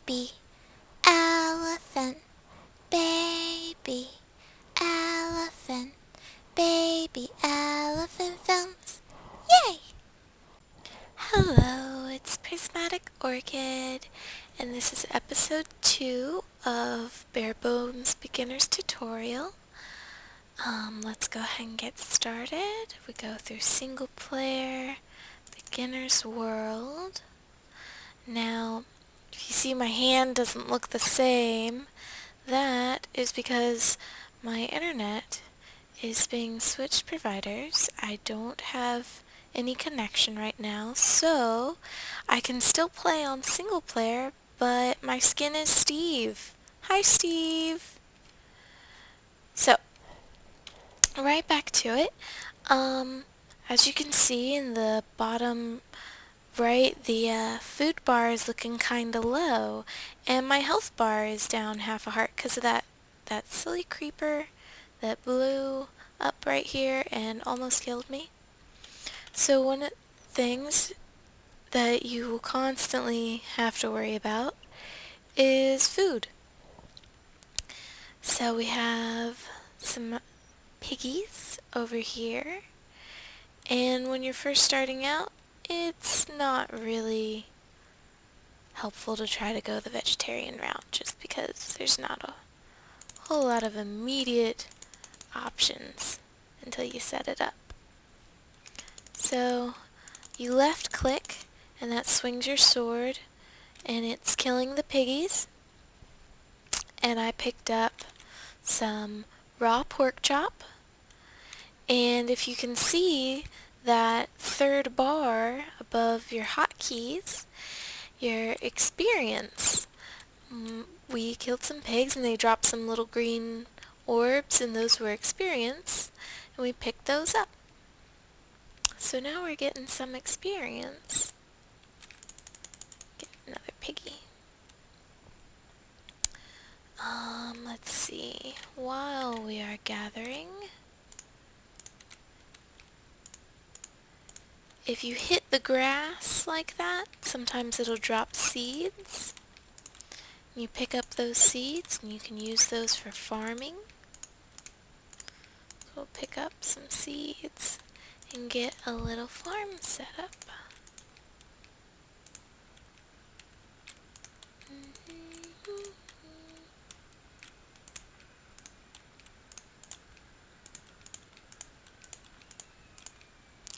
baby elephant, baby elephant, baby elephant films. Yay! Hello, it's Prismatic Orchid, and this is episode 2 of Barebones Beginner's Tutorial. Let's go ahead and get started. We go through single player, beginner's world. Now, if you see my hand doesn't look the same, that is because my internet is being switched providers. I don't have any connection right now, so I can still play on single player, but my skin is Steve. Hi, Steve. So, right back to it. As you can see in the bottom right, the food bar is looking kinda low, and my health bar is down half a heart because of that silly creeper that blew up right here and almost killed me. So one of the things that you will constantly have to worry about is food. So we have some piggies over here, and when you're first starting out, it's not really helpful to try to go the vegetarian route just because there's not a whole lot of immediate options until you set it up. So you left click and that swings your sword and it's killing the piggies, and I picked up some raw pork chop, and if you can see that third bar above your hotkeys, your experience. We killed some pigs and they dropped some little green orbs, and those were experience, and we picked those up. So now we're getting some experience. Get another piggy. Let's see. While we are gathering, if you hit the grass like that, sometimes it'll drop seeds. You pick up those seeds and you can use those for farming. So we'll pick up some seeds and get a little farm set up.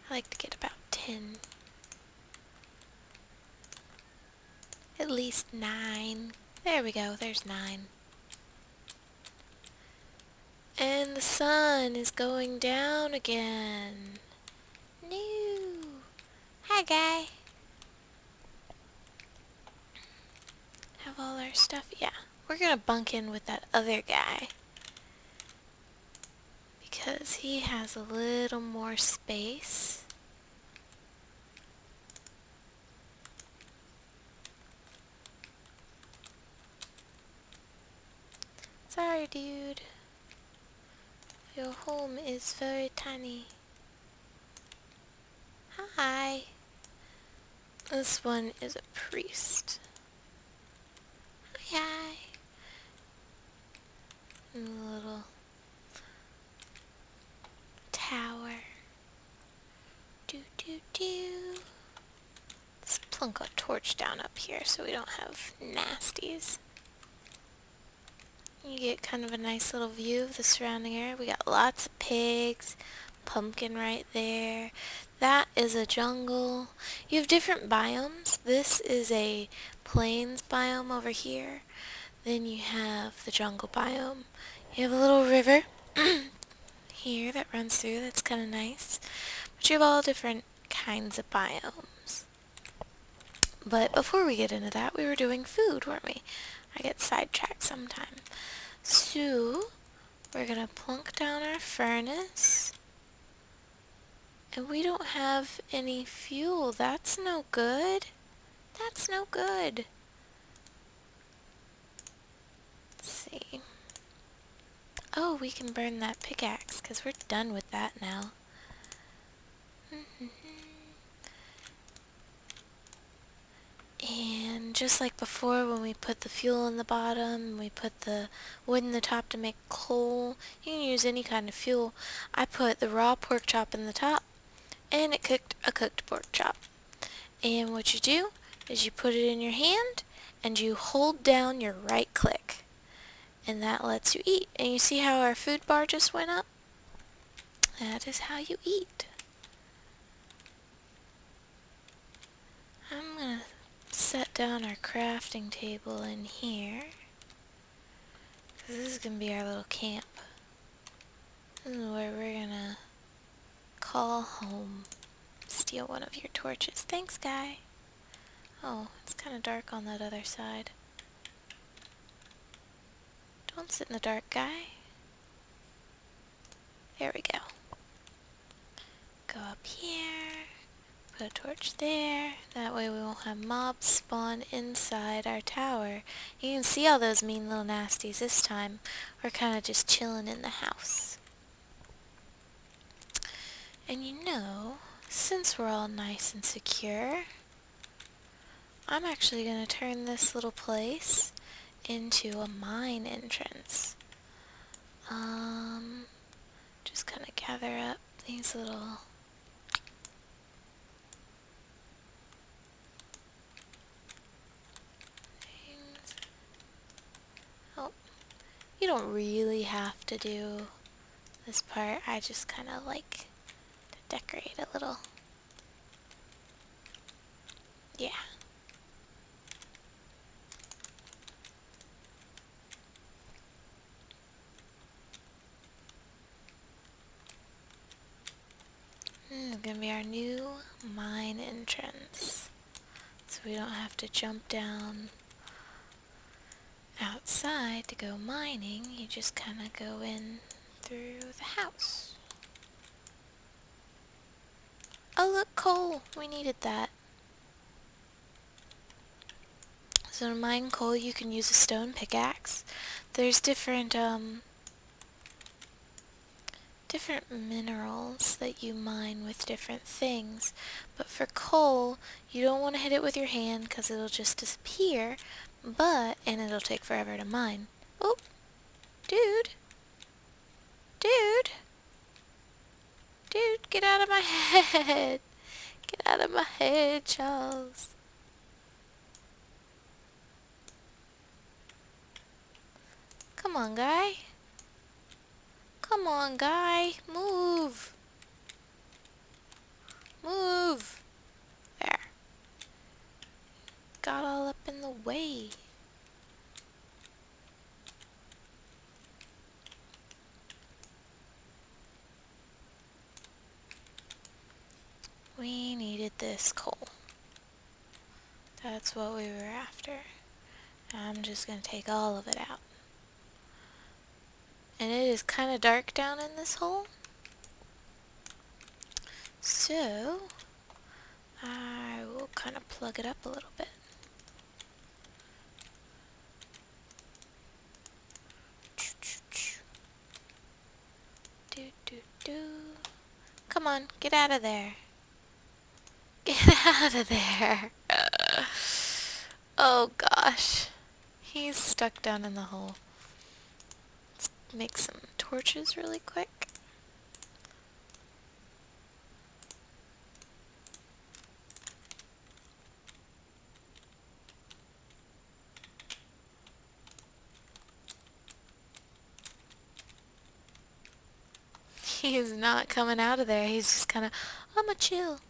I like to get about 10. At least 9. There we go, there's 9. And the sun is going down again. No. Hi, guy. Have all our stuff? Yeah. We're gonna bunk in with that other guy because he has a little more space. Sorry, dude. Your home is very tiny. Hi. This one is a priest. Hi. And a little tower. Do do do. Let's plunk a torch down up here so we don't have nasties. You get kind of a nice little view of the surrounding area. We got lots of pigs, pumpkin right there. That is a jungle. You have different biomes. This is a plains biome over here. Then you have the jungle biome. You have a little river here that runs through. That's kind of nice. But you have all different kinds of biomes. But before we get into that, we were doing food, weren't we? I get sidetracked sometimes. So, we're gonna plunk down our furnace. And we don't have any fuel. That's no good. That's no good. Let's see. Oh, we can burn that pickaxe because we're done with that now. And just like before, when we put the fuel in the bottom, we put the wood in the top to make coal, you can use any kind of fuel. I put the raw pork chop in the top, and it cooked a cooked pork chop. And what you do is you put it in your hand, and you hold down your right click. And that lets you eat. And you see how our food bar just went up? That is how you eat. I'm gonna set down our crafting table in here. This is gonna be our little camp. This is where we're gonna call home. Steal one of your torches. Thanks, guy. Oh, it's kind of dark on that other side. Don't sit in the dark, guy. There we go. Go up here. Put a torch there. That way we won't have mobs spawn inside our tower. You can see all those mean little nasties this time. We're kind of just chilling in the house. And you know, since we're all nice and secure, I'm actually going to turn this little place into a mine entrance. Just kind of gather up these little things. Oh, you don't really have to do this part. I just kind of like to decorate a little. Yeah. This is gonna be our new mine entrance. So we don't have to jump down outside to go mining. You just kind of go in through the house. Oh look, coal! We needed that. So to mine coal you can use a stone pickaxe. There's different minerals that you mine with different things, but for coal you don't want to hit it with your hand because it'll just disappear, and it'll take forever to mine. Oh, dude, get out of my head, get out of my head, Charles. Come on, guy. Come on, guy. Move. Move. There. Got all up in the way. We needed this coal. That's what we were after. I'm just gonna take all of it out. And it is kind of dark down in this hole. So, I will kind of plug it up a little bit. Do, do, do. Come on, get out of there. Get out of there. Oh gosh. He's stuck down in the hole. Let's make some torches really quick. He is not coming out of there. He's just kind of, I'ma chill.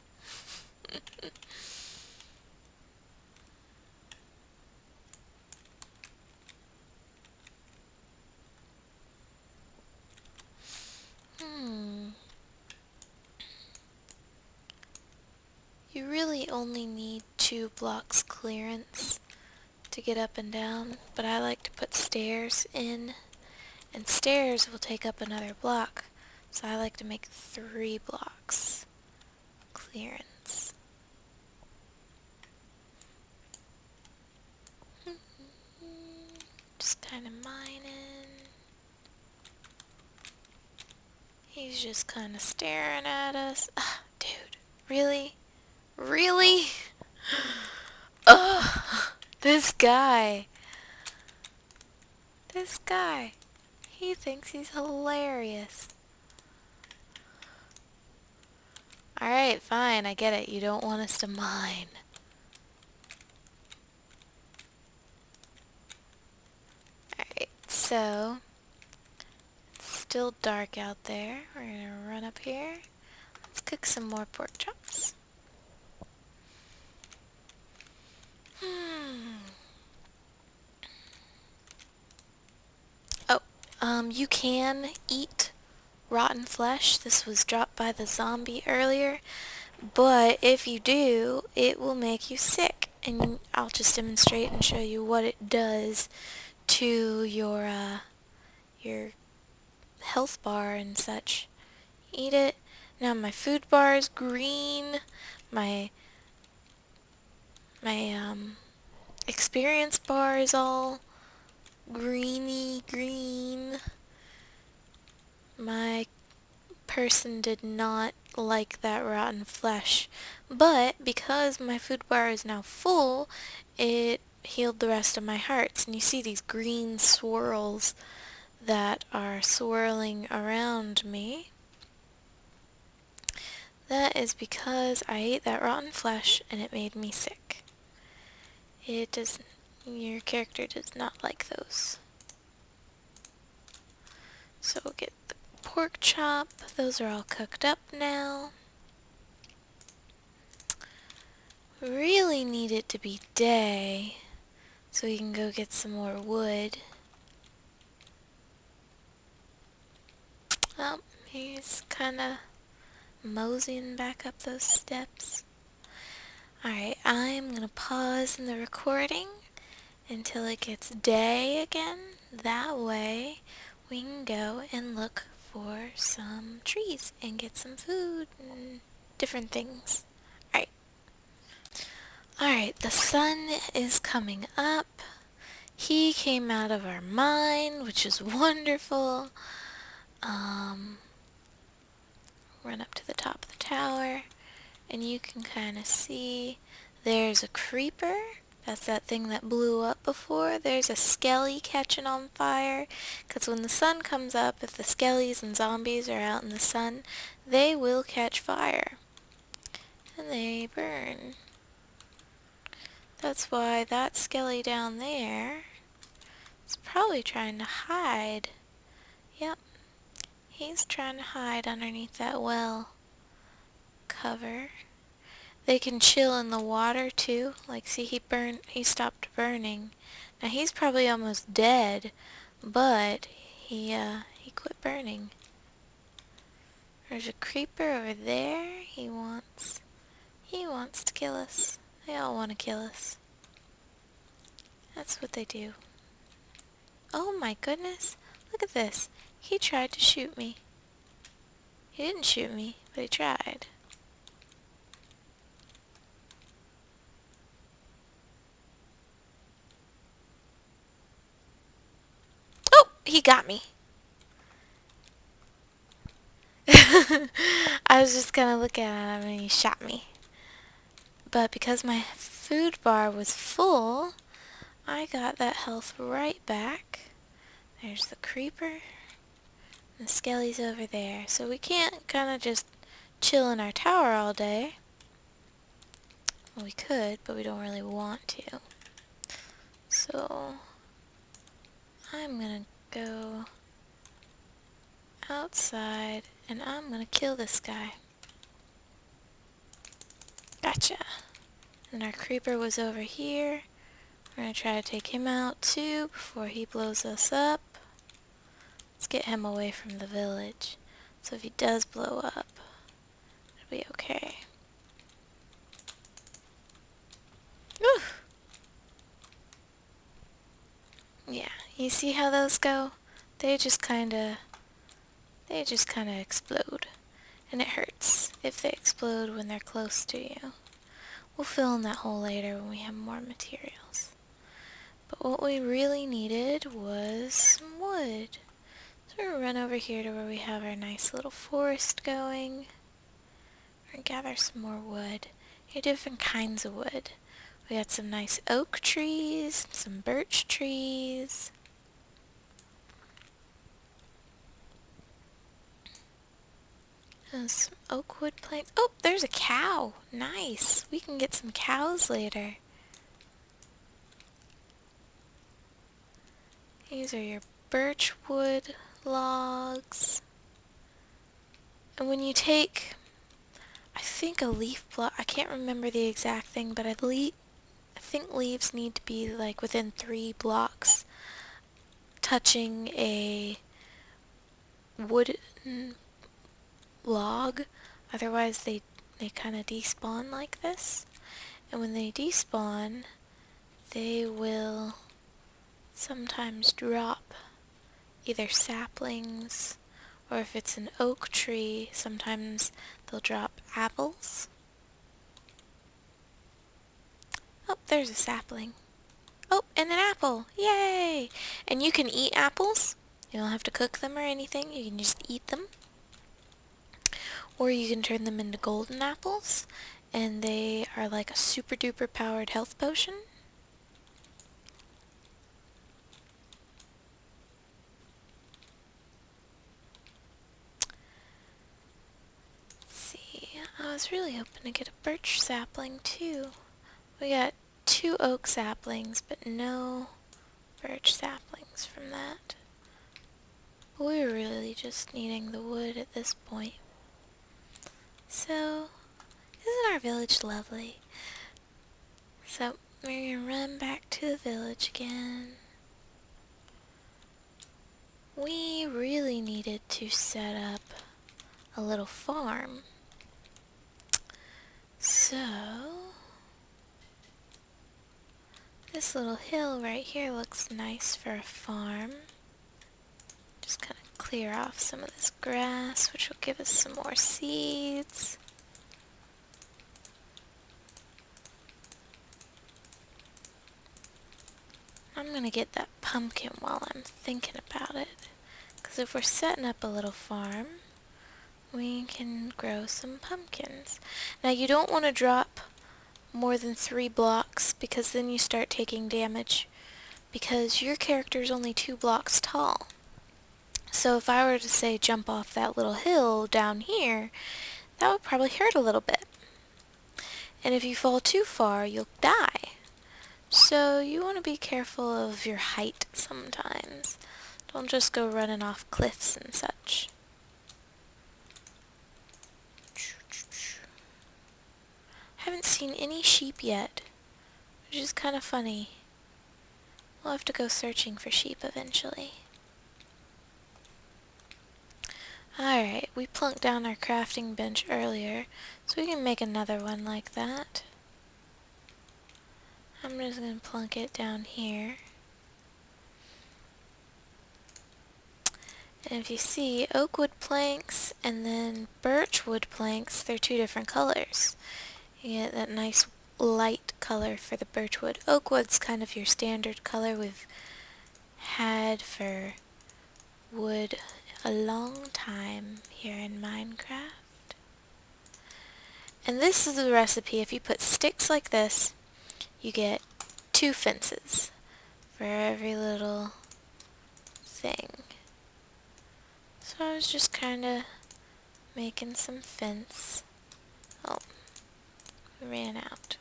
You really only need 2 blocks clearance to get up and down, but I like to put stairs in, and stairs will take up another block, so I like to make 3 blocks clearance. Just kind of mining. He's just kind of staring at us. Dude, really? Really? Ugh. This guy. This guy. He thinks he's hilarious. Alright, fine, I get it. You don't want us to mine. Alright, so it's still dark out there. We're gonna run up here. Let's cook some more pork chops. Oh, you can eat rotten flesh. This was dropped by the zombie earlier. But if you do, it will make you sick. And I'll just demonstrate and show you what it does to your health bar and such. Eat it. Now my food bar is green. My experience bar is all greeny green. My person did not like that rotten flesh, but because my food bar is now full, it healed the rest of my hearts. And you see these green swirls that are swirling around me. That is because I ate that rotten flesh and it made me sick. Your character does not like those. So we'll get the pork chop. Those are all cooked up now. Really need it to be day so we can go get some more wood. Oh, he's kinda moseying back up those steps. Alright, I'm gonna pause in the recording until it gets day again. That way we can go and look for some trees and get some food and different things. Alright, the sun is coming up. He came out of our mine, which is wonderful. Run up to the top of the tower, and you can kind of see there's a creeper. That's that thing that blew up before. There's a skelly catching on fire, because when the sun comes up, if the skellies and zombies are out in the sun, they will catch fire. And they burn. That's why that skelly down there is probably trying to hide. Yep, he's trying to hide underneath that well cover. They can chill in the water too. Like, see, he stopped burning. Now he's probably almost dead, but he quit burning. There's a creeper over there. He wants to kill us. They all want to kill us. That's what they do. Oh my goodness. Look at this. He tried to shoot me. He didn't shoot me, but he tried. Oh, he got me. I was just gonna look at him and he shot me. But because my food bar was full, I got that health right back. There's the creeper. And the skelly's over there. So we can't kind of just chill in our tower all day. Well, we could, but we don't really want to. So I'm gonna go outside and I'm gonna kill this guy. Gotcha. And our creeper was over here. We're gonna try to take him out too before he blows us up. Let's get him away from the village. So if he does blow up, it'll be okay. Whew. Yeah, you see how those go? They just kinda explode. And it hurts if they explode when they're close to you. We'll fill in that hole later when we have more materials. But what we really needed was some wood. So we're gonna run over here to where we have our nice little forest going. We're gonna gather some more wood. Here are different kinds of wood. We got some nice oak trees, some birch trees. And some oak wood planks. Oh, there's a cow. Nice. We can get some cows later. These are your birch wood logs. And when you take, I think a leaf block, I can't remember the exact thing, but I think leaves need to be like within 3 blocks touching a wooden log. Otherwise they kind of despawn like this. And when they despawn, they will sometimes drop either saplings, or if it's an oak tree, sometimes they'll drop apples. Oh, there's a sapling. Oh, and an apple! Yay! And you can eat apples. You don't have to cook them or anything. You can just eat them. Or you can turn them into golden apples, and they are like a super duper powered health potion. I was really hoping to get a birch sapling too. We got 2 oak saplings, but no birch saplings from that. We were really just needing the wood at this point. So, isn't our village lovely? So, we're gonna run back to the village again. We really needed to set up a little farm. So, this little hill right here looks nice for a farm. Just kind of clear off some of this grass, which will give us some more seeds. I'm gonna get that pumpkin while I'm thinking about it. Because if we're setting up a little farm, we can grow some pumpkins. Now you don't want to drop more than 3 blocks, because then you start taking damage, because your character is only 2 blocks tall. So if I were to say jump off that little hill down here, that would probably hurt a little bit. And if you fall too far, you'll die. So you want to be careful of your height sometimes. Don't just go running off cliffs and such. Haven't seen any sheep yet, which is kind of funny. We'll have to go searching for sheep eventually. Alright, we plunked down our crafting bench earlier, so we can make another one like that. I'm just going to plunk it down here. And if you see, oak wood planks and then birch wood planks, they're 2 different colors. You get that nice light color for the birch wood. Oak wood's kind of your standard color we've had for wood a long time here in Minecraft. And this is the recipe. If you put sticks like this, you get 2 fences for every little thing. So I was just kind of making some fence. Oh, we ran out.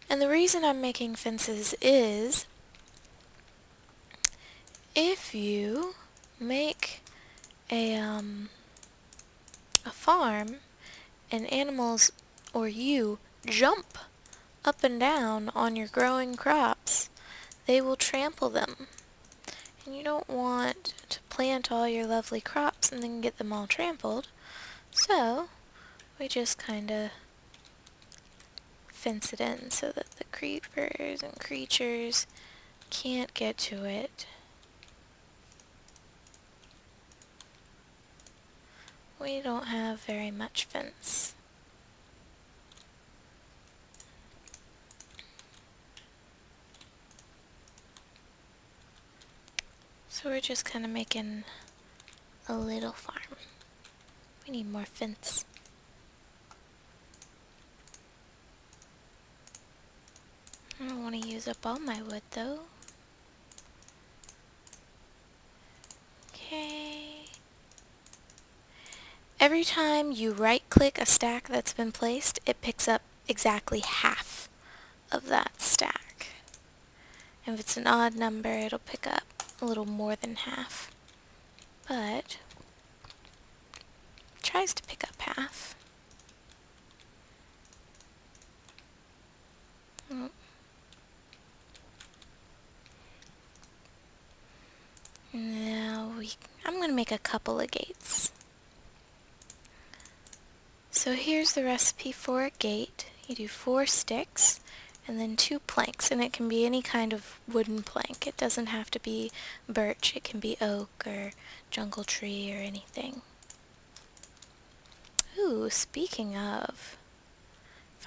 And the reason I'm making fences is if you make a farm and animals or you jump up and down on your growing crops, they will trample them. And you don't want to plant all your lovely crops and then get them all trampled. So we just kind of fence it in so that the creepers and creatures can't get to it. We don't have very much fence. So we're just kind of making a little farm. We need more fence. I don't want to use up all my wood though. Okay. Every time you right-click a stack that's been placed, it picks up exactly half of that stack. And if it's an odd number, it'll pick up a little more than half. But it tries to pick up half. Mm. Now I'm going to make a couple of gates. So here's the recipe for a gate. You do 4 sticks and then 2 planks, and it can be any kind of wooden plank. It doesn't have to be birch, it can be oak or jungle tree or anything. Ooh, speaking of,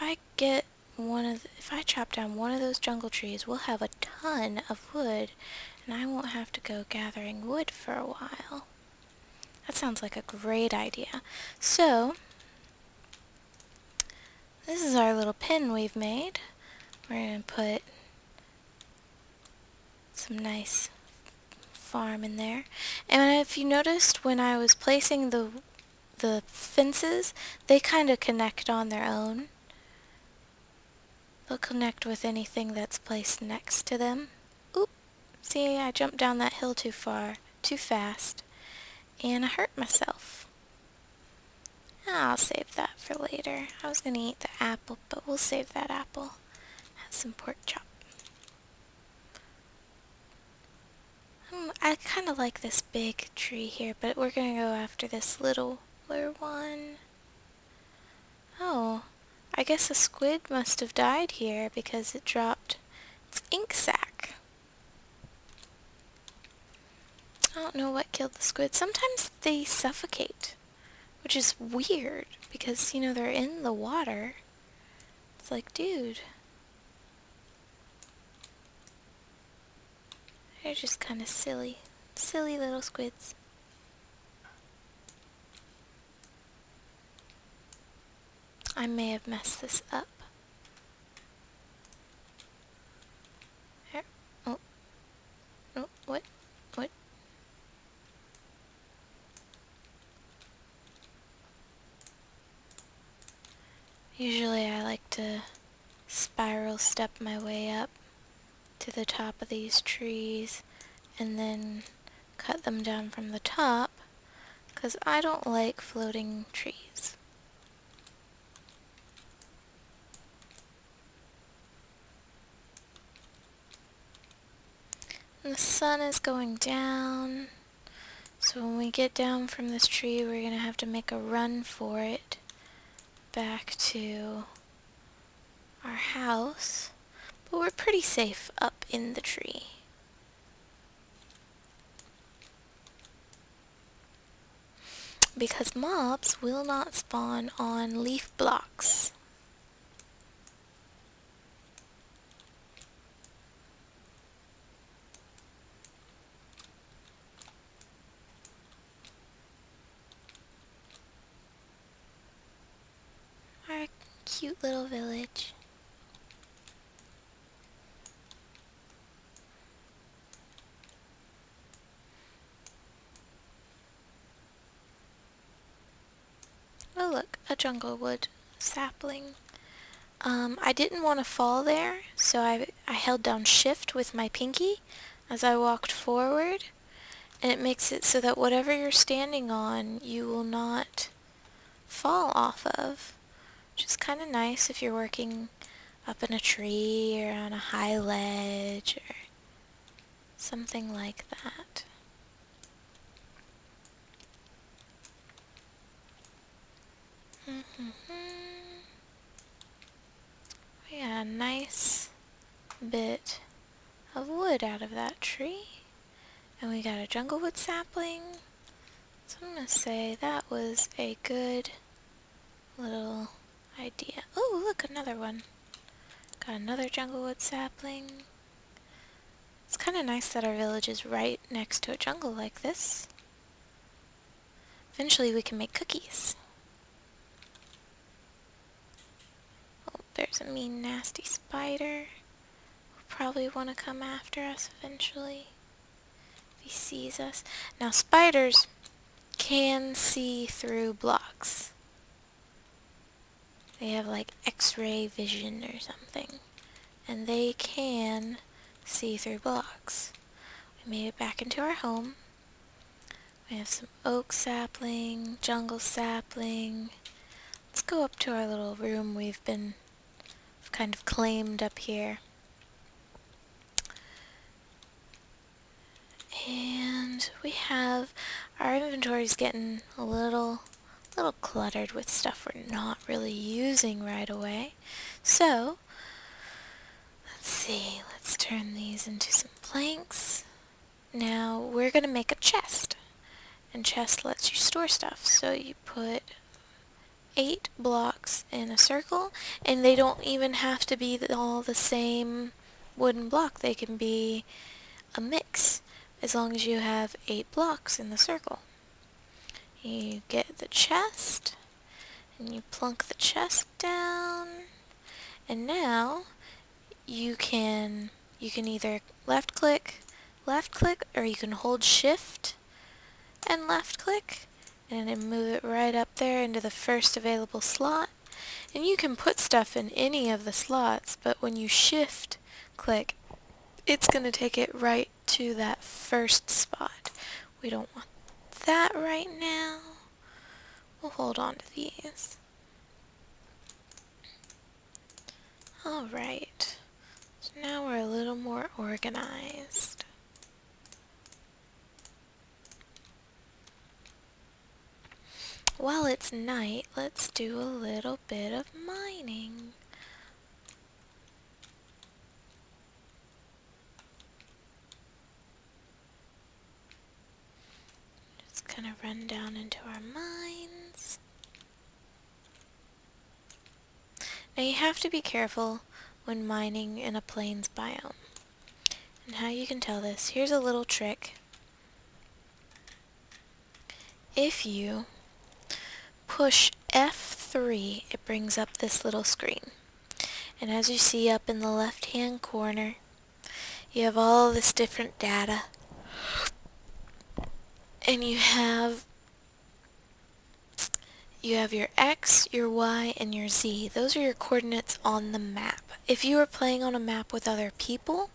if I chop down one of those jungle trees, we'll have a ton of wood, and I won't have to go gathering wood for a while. That sounds like a great idea. So, this is our little pen we've made. We're going to put some nice farm in there. And if you noticed when I was placing the fences, they kind of connect on their own. They'll connect with anything that's placed next to them. Oop! See, I jumped down that hill too fast, and I hurt myself. I'll save that for later. I was going to eat the apple, but we'll save that apple. Have some pork chop. I kind of like this big tree here, but we're going to go after this littler one. Oh, I guess a squid must have died here because it dropped its ink sac. I don't know what killed the squid. Sometimes they suffocate, which is weird because, you know, they're in the water. It's like, dude. They're just kind of silly little squids. I may have messed this up. Here. Oh. Oh, what? What? Usually I like to spiral step my way up to the top of these trees and then cut them down from the top, because I don't like floating trees. And the sun is going down, so when we get down from this tree, we're going to have to make a run for it back to our house, but we're pretty safe up in the tree. Because mobs will not spawn on leaf blocks. Our cute little village. Oh look, a jungle wood sapling. I didn't want to fall there, so I held down shift with my pinky as I walked forward, and it makes it so that whatever you're standing on, you will not fall off of, which is kind of nice if you're working up in a tree or on a high ledge or something like that. We got a nice bit of wood out of that tree, and we got a jungle wood sapling, so I'm going to say that was a good little idea. Oh, look, another one. Got another jungle wood sapling. It's kind of nice that our village is right next to a jungle like this. Eventually we can make cookies. Oh, there's a mean, nasty spider. probably want to come after us eventually if he sees us. Now spiders can see through blocks. They have like X-ray vision or something, and they can see through blocks. We made it back into our home. We have some oak sapling, jungle sapling. Let's go up to our little room we've kind of claimed up here. And we have, our inventory's getting a little cluttered with stuff we're not really using right away. So, let's see, let's turn these into some planks. Now, we're going to make a chest. And chest lets you store stuff. So you put 8 blocks in a circle, and they don't even have to be all the same wooden block. They can be a mix, as long as you have 8 blocks in the circle. You get the chest, and you plunk the chest down, and now you can either left click, or you can hold shift and left click, and then move it right up there into the first available slot. And you can put stuff in any of the slots, but when you shift click, it's going to take it right to that first spot. We don't want that right now. We'll hold on to these. Alright, so now we're a little more organized. While it's night, let's do a little bit of mining. Just kind of run down into our mines. Now you have to be careful when mining in a plains biome. And how you can tell this, here's a little trick. If you push F3, it brings up this little screen. And as you see up in the left hand corner, you have all this different data. And you have your X, your Y, and your Z. Those are your coordinates on the map. If you were playing on a map with other people,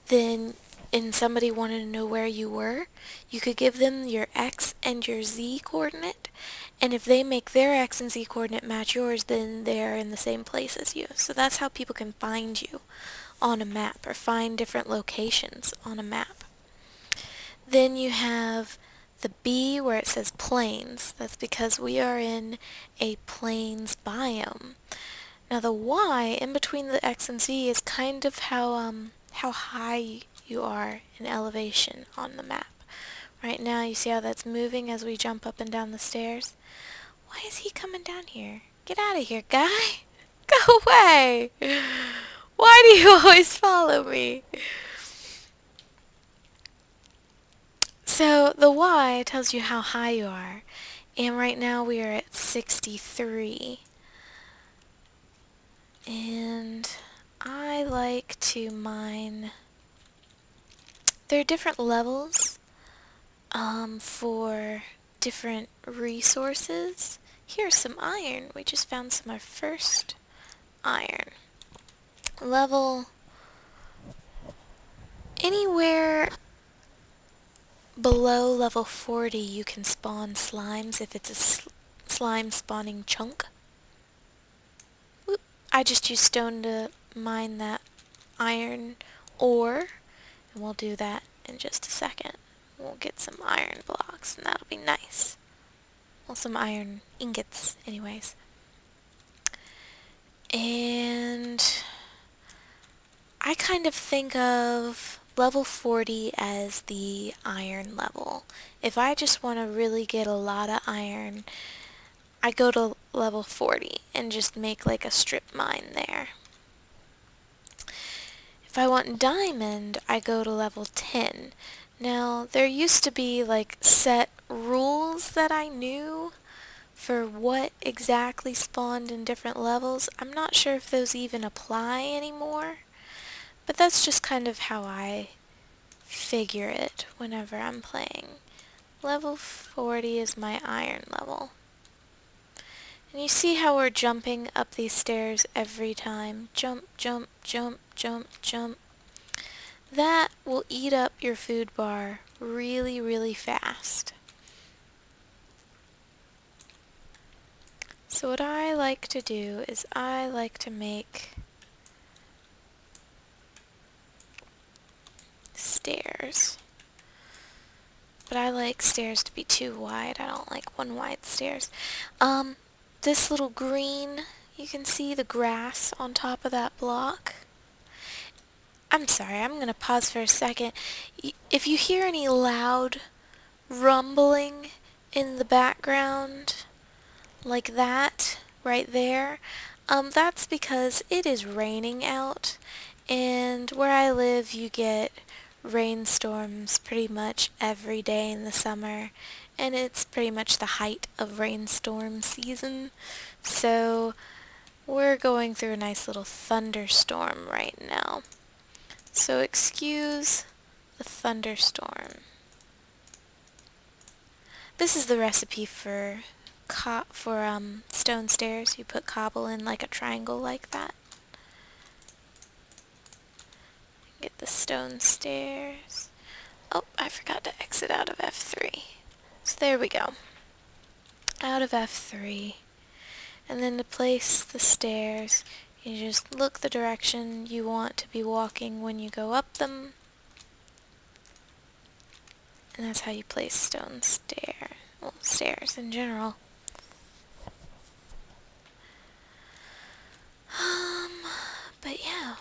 then and somebody wanted to know where you were, you could give them your X and your Z coordinate, and if they make their X and Z coordinate match yours, then they're in the same place as you. So that's how people can find you on a map, or find different locations on a map. Then you have the B where it says plains. That's because we are in a plains biome. Now the Y in between the X and Z is kind of how high you are in elevation on the map. Right now you see how that's moving as we jump up and down the stairs? Why is he coming down here? Get out of here, guy! Go away! Why do you always follow me? So the Y tells you how high you are, and right now we are at 63. And I like to mine. There are different levels for different resources. Here's some iron. We just found some of our first iron. Level anywhere below level 40 you can spawn slimes if it's a slime spawning chunk. Whoop. I just used stone to mine that iron ore, and we'll do that in just a second. We'll get some iron blocks, and that'll be nice. Well, some iron ingots, anyways. And I kind of think of level 40 as the iron level. If I just want to really get a lot of iron, I go to level 40 and just make like a strip mine there. If I want diamond, I go to level 10. Now, there used to be like set rules that I knew for what exactly spawned in different levels. I'm not sure if those even apply anymore, But that's just kind of how I figure it whenever I'm playing. Level 40 is my iron level. And you see how we're jumping up these stairs every time. Jump, jump, jump, jump, jump. That will eat up your food bar really, really fast. So what I like to do is I like to make stairs. But I like stairs to be too wide. I don't like one wide stairs. This little green, you can see the grass on top of that block. I'm sorry, I'm going to pause for a second. If you hear any loud rumbling in the background, like that, right there, that's because it is raining out, and where I live you get rainstorms pretty much every day in the summer, and it's pretty much the height of rainstorm season, so we're going through a nice little thunderstorm right now. So excuse the thunderstorm. This is the recipe for stone stairs. You put cobble in like a triangle like that. Get the stone stairs. Oh, I forgot to exit out of F3. So there we go. Out of F3. And then to place the stairs, you just look the direction you want to be walking when you go up them. And that's how you place stairs in general. But yeah,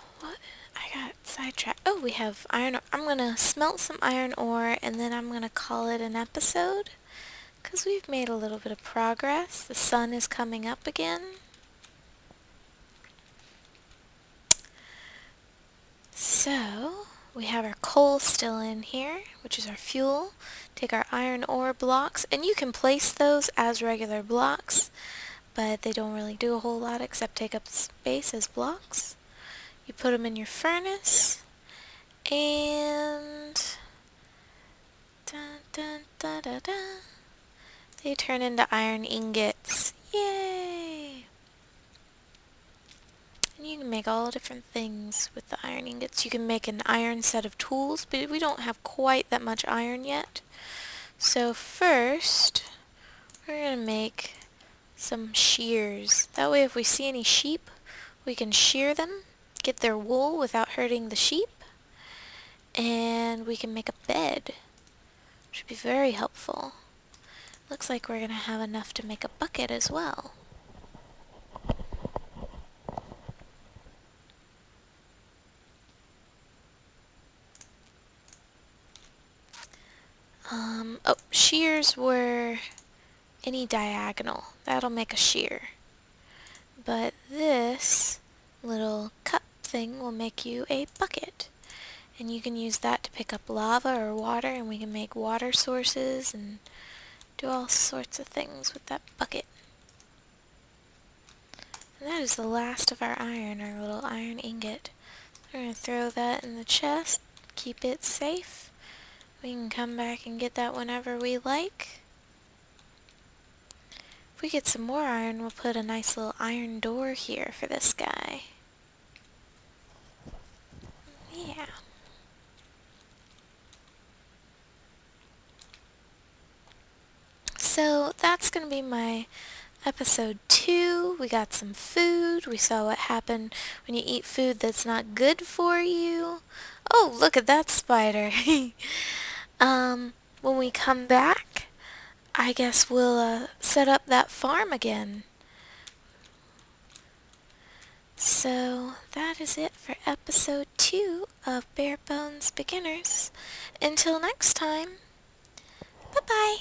I got sidetracked. Oh, we have iron ore. I'm gonna smelt some iron ore and then I'm gonna call it an episode, because we've made a little bit of progress. The sun is coming up again. So, we have our coal still in here, which is our fuel. Take our iron ore blocks, and you can place those as regular blocks, but they don't really do a whole lot except take up space as blocks. You put them in your furnace, and dun, dun, da, da, da, they turn into iron ingots. Yay! And you can make all different things with the iron ingots. You can make an iron set of tools, but we don't have quite that much iron yet. So first, we're going to make some shears. That way if we see any sheep, we can shear them, get their wool without hurting the sheep, and we can make a bed, which would be very helpful. Looks like we're going to have enough to make a bucket as well. Oh, shears were any diagonal. That'll make a shear. But this little cup thing will make you a bucket. And you can use that to pick up lava or water, and we can make water sources and do all sorts of things with that bucket. And that is the last of our iron, our little iron ingot. We're going to throw that in the chest, keep it safe. We can come back and get that whenever we like. If we get some more iron, we'll put a nice little iron door here for this guy. Yeah. So that's going to be my episode 2. We got some food. We saw what happened when you eat food that's not good for you. Oh, look at that spider. When we come back, I guess we'll set up that farm again. So that is it for episode 2 of Bare Bones Beginners. Until next time, bye-bye.